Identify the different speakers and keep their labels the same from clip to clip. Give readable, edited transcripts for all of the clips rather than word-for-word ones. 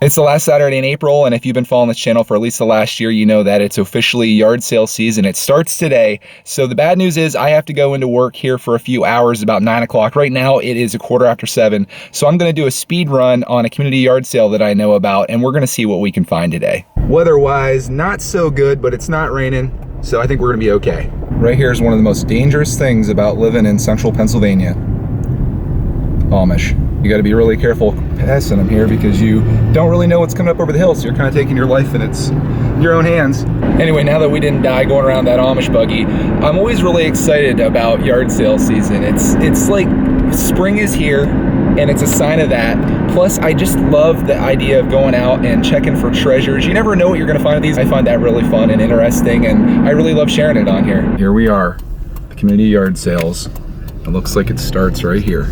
Speaker 1: It's the last Saturday in April, and if you've been following this channel for at least the last year, you know that it's officially yard sale season. It starts today. So the bad news is I have to go into work here for a few hours, about 9 o'clock. Right now it is 7:15. So I'm gonna do a speed run on a community yard sale that I know about, and we're gonna see what we can find today. Weather-wise, not so good, but it's not raining, so I think we're gonna be okay. Right here is one of the most dangerous things about living in central Pennsylvania. Amish. You got to be really careful passing them here because you don't really know what's coming up over the hill, so you're kind of taking your life in your own hands. Anyway, now that we didn't die going around that Amish buggy, I'm always really excited about yard sale season. It's like spring is here, and it's a sign of that. Plus, I just love the idea of going out and checking for treasures. You never know what you're going to find with these. I find that really fun and interesting, and I really love sharing it on here. Here we are, the community yard sales. It looks like it starts right here.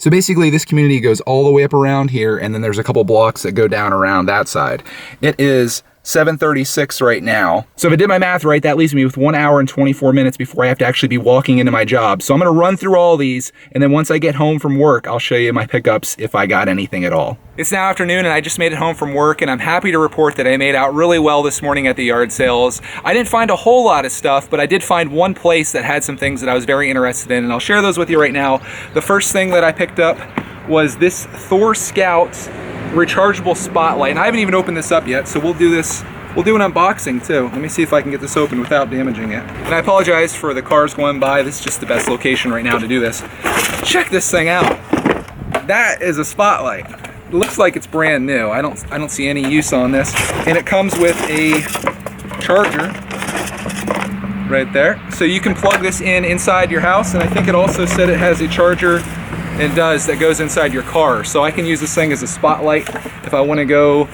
Speaker 1: So basically this community goes all the way up around here, and then there's a couple blocks that go down around that side. It is 7:36 right now. So if I did my math right, that leaves me with 1 hour and 24 minutes before I have to actually be walking into my job. So I'm gonna run through all these, and then once I get home from work, I'll show you my pickups if I got anything at all. It's now afternoon, and I just made it home from work, and I'm happy to report that I made out really well this morning at the yard sales. I didn't find a whole lot of stuff, but I did find one place that had some things that I was very interested in, and I'll share those with you right now. The first thing that I picked up was this Thor Scout rechargeable spotlight, and I haven't even opened this up yet, so we'll do an unboxing too. Let me see if I can get this open without damaging it. And I apologize for the cars going by. This is just the best location right now to do this. Check this thing out. That is a spotlight. It looks like it's brand new. I don't see any use on this. And it comes with a charger right there. So you can plug this in inside your house, and I think it also said it has a charger, and does, that goes inside your car. So I can use this thing as a spotlight if I want to go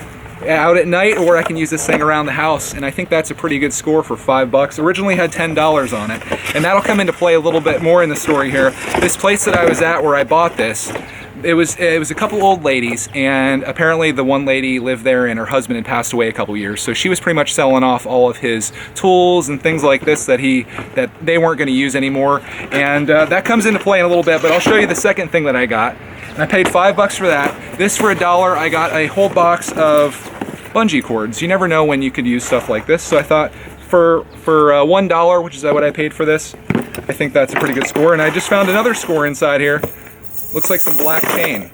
Speaker 1: out at night, or I can use this thing around the house, and I think that's a pretty good score for $5. Originally had $10 on it, and that'll come into play a little bit more in the story here. This place that I was at where I bought this, it was a couple old ladies, and apparently the one lady lived there and her husband had passed away a couple years, so she was pretty much selling off all of his tools and things like this that they weren't going to use anymore, and that comes into play in a little bit. But I'll show you the second thing that I got, and I paid $5 for that. This for $1. I got a whole box of bungee cords. You never know when you could use stuff like this, so I thought for $1, which is what I paid for this, I think that's a pretty good score. And I just found another score inside here. Looks like some black chain,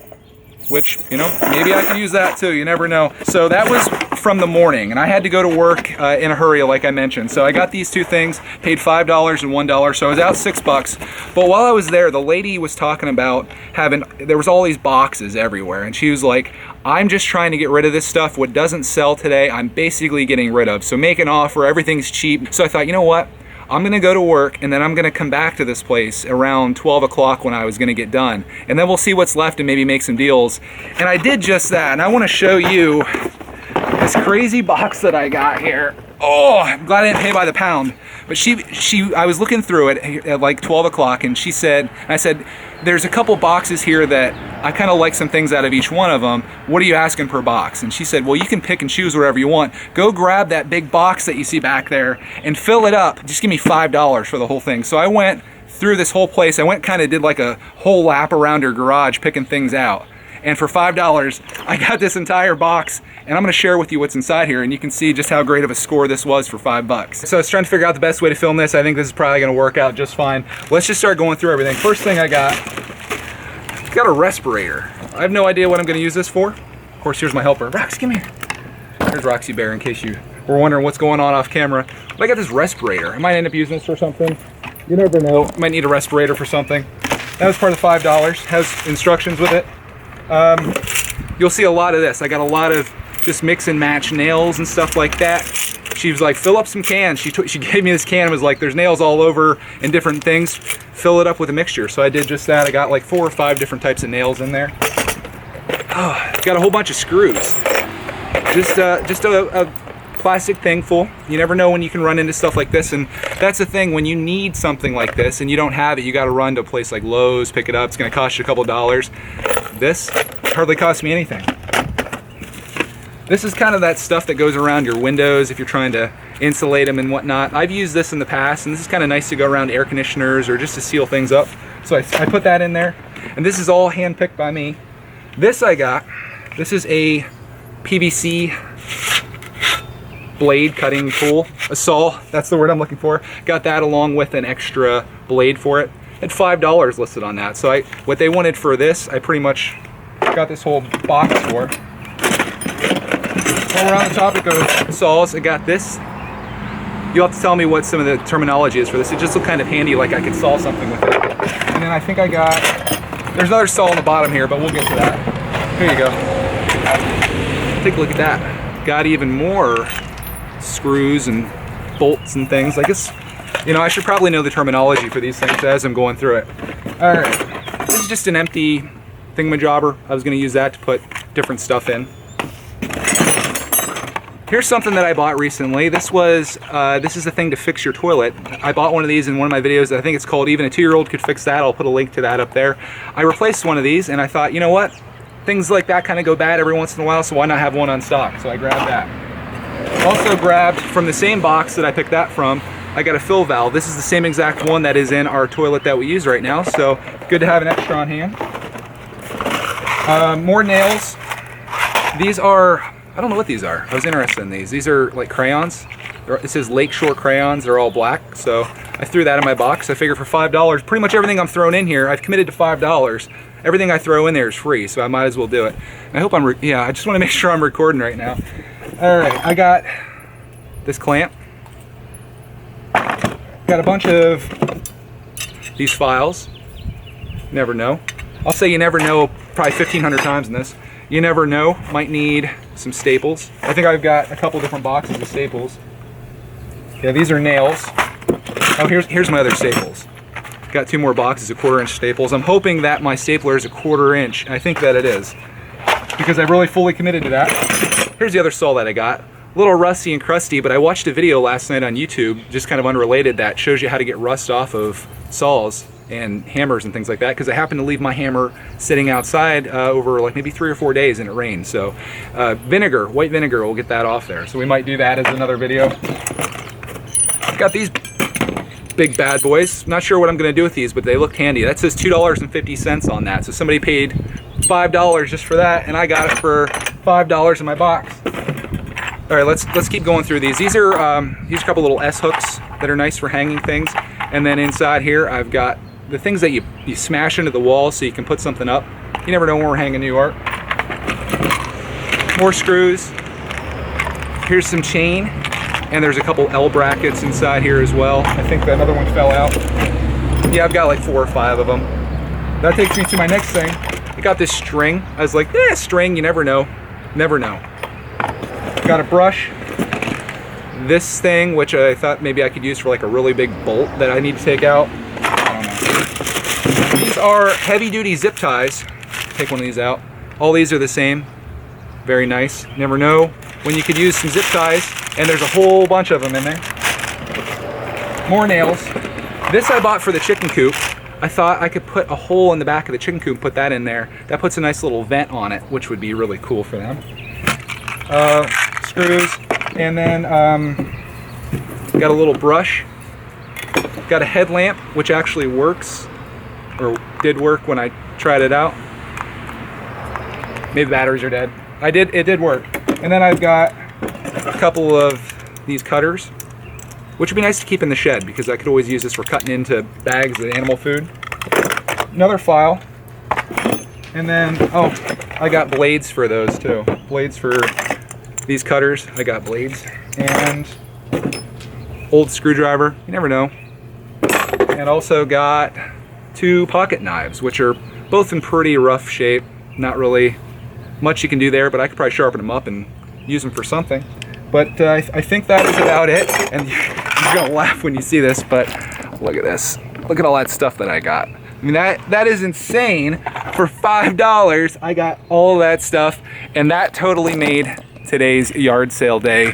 Speaker 1: which, you know, maybe I can use that too, you never know. So that was from the morning, and I had to go to work in a hurry, like I mentioned. So I got these two things, paid $5 and $1, so I was out $6. But while I was there, the lady was talking about there was all these boxes everywhere, and she was like, I'm just trying to get rid of this stuff. What doesn't sell today, I'm basically getting rid of. So make an offer, everything's cheap. So I thought, you know what? I'm gonna go to work, and then I'm gonna come back to this place around 12 o'clock when I was gonna get done. And then we'll see what's left and maybe make some deals. And I did just that, and I wanna show you this crazy box that I got here. Oh, I'm glad I didn't pay by the pound. But I was looking through it at like 12 o'clock, and I said, there's a couple boxes here that I kind of like some things out of each one of them. What are you asking per box? And she said, well, you can pick and choose whatever you want. Go grab that big box that you see back there and fill it up. Just give me $5 for the whole thing. So I went through this whole place. I went kind of did like a whole lap around her garage picking things out. And for $5, I got this entire box, and I'm gonna share with you what's inside here, and you can see just how great of a score this was for $5. So I was trying to figure out the best way to film this. I think this is probably gonna work out just fine. Let's just start going through everything. First thing I got a respirator. I have no idea what I'm gonna use this for. Of course, here's my helper. Rox, come here. There's Roxy Bear, in case you were wondering what's going on off camera. But I got this respirator. I might end up using this for something. You never know. I might need a respirator for something. That was part of the $5. Has instructions with it. You'll see a lot of this. I got a lot of just mix and match nails and stuff like that. She was like, fill up some cans. She gave me this can and was like, there's nails all over and different things. Fill it up with a mixture. So I did just that. I got like 4 or 5 different types of nails in there. Oh, got a whole bunch of screws. Just a plastic thing full. You never know when you can run into stuff like this, and that's the thing, when you need something like this and you don't have it, you got to run to a place like Lowe's, pick it up. It's going to cost you a couple dollars. This hardly cost me anything. This is kind of that stuff that goes around your windows if you're trying to insulate them and whatnot. I've used this in the past, and this is kind of nice to go around air conditioners or just to seal things up. So I put that in there, and this is all hand picked by me. This I got. This is a PVC blade cutting tool, a saw, that's the word I'm looking for. Got that along with an extra blade for it. Had $5 listed on that. So what they wanted for this, I pretty much got this whole box for. While we're on the topic of saws, I got this. You'll have to tell me what some of the terminology is for this. It just looked kind of handy, like I could saw something with it. And then I think I got, there's another saw on the bottom here, but we'll get to that. Here you go. Take a look at that. Got even more screws and bolts and things. I guess, you know, I should probably know the terminology for these things as I'm going through it. All right, this is just an empty thingamajobber. I was going to use that to put different stuff in. Here's something that I bought recently. This is the thing to fix your toilet. I bought one of these in one of my videos. I think it's called Even a 2-Year-Old Could Fix That. I'll put a link to that up there. I replaced one of these and I thought, you know what? Things like that kind of go bad every once in a while, so why not have one on stock? So I grabbed that. Also grabbed from the same box that I picked that from, I got a fill valve. This is the same exact one that is in our toilet that we use right now, so good to have an extra on hand. More nails. These are, I don't know what these are. I was interested in these. These are like crayons. It says Lakeshore crayons. They're all black, so I threw that in my box. I figured for $5, pretty much everything I'm throwing in here, I've committed to $5. Everything I throw in there is free, so I might as well do it. And I hope I just want to make sure I'm recording right now. All right, I got this clamp. Got a bunch of these files. Never know. I'll say you never know probably 1,500 times in this. You never know. Might need some staples. I think I've got a couple different boxes of staples. Yeah, these are nails. Oh, here's my other staples. Got 2 more boxes of 1/4-inch staples. I'm hoping that my stapler is a 1/4 inch. I think that it is, because I've really fully committed to that. Here's the other saw that I got. A little rusty and crusty, but I watched a video last night on YouTube, just kind of unrelated, that shows you how to get rust off of saws and hammers and things like that, because I happened to leave my hammer sitting outside over like maybe 3 or 4 days and it rained. So vinegar, white vinegar will get that off there. So we might do that as another video. Got these big bad boys. Not sure what I'm going to do with these, but they look handy. That says $2.50 on that. So somebody paid $5 just for that, and I got it for $5 in my box. All right, let's keep going through these. These are a couple little S hooks that are nice for hanging things. And then inside here, I've got the things that you smash into the wall so you can put something up. You never know when we're hanging new art. More screws. Here's some chain. And there's a couple L brackets inside here as well. I think that another one fell out. Yeah, I've got like 4 or 5 of them. That takes me to my next thing. I got this string. I was like, string, you never know. Never know. Got a brush. This thing, which I thought maybe I could use for like a really big bolt that I need to take out. I don't know. These are heavy-duty zip ties. Take one of these out. All these are the same. Very nice. Never know when you could use some zip ties, and there's a whole bunch of them in there. More nails. This I bought for the chicken coop. I thought I could put a hole in the back of the chicken coop, put that in there. That puts a nice little vent on it, which would be really cool for them. Screws, and then got a little brush. Got a headlamp, which actually works, or did work when I tried it out. Maybe the batteries are dead. It did work. And then I've got a couple of these cutters, which would be nice to keep in the shed because I could always use this for cutting into bags of animal food. Another file. And then, oh, I got blades for those too. Blades for these cutters. I got blades. And old screwdriver. You never know. And also got 2 pocket knives, which are both in pretty rough shape. Not really much you can do there, but I could probably sharpen them up and use them for something. But I think that is about it. And you're gonna laugh when you see this, but look at this. Look at all that stuff that I got. I mean, that is insane. For $5, I got all that stuff, and that totally made today's yard sale day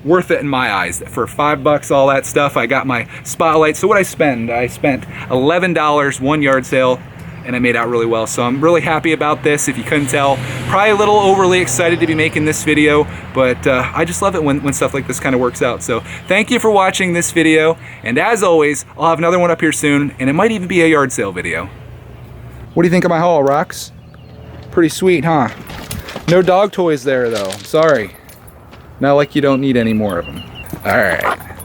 Speaker 1: worth it in my eyes. For $5, all that stuff. I got my spotlight. So what I spent $11 one yard sale, and I made out really well. So I'm really happy about this, if you couldn't tell. Probably a little overly excited to be making this video, but I just love it when stuff like this kind of works out. So thank you for watching this video, and as always, I'll have another one up here soon, and it might even be a yard sale video. What do you think of my haul, Rocks? Pretty sweet, huh? No dog toys there though, sorry. Not like you don't need any more of them. All right.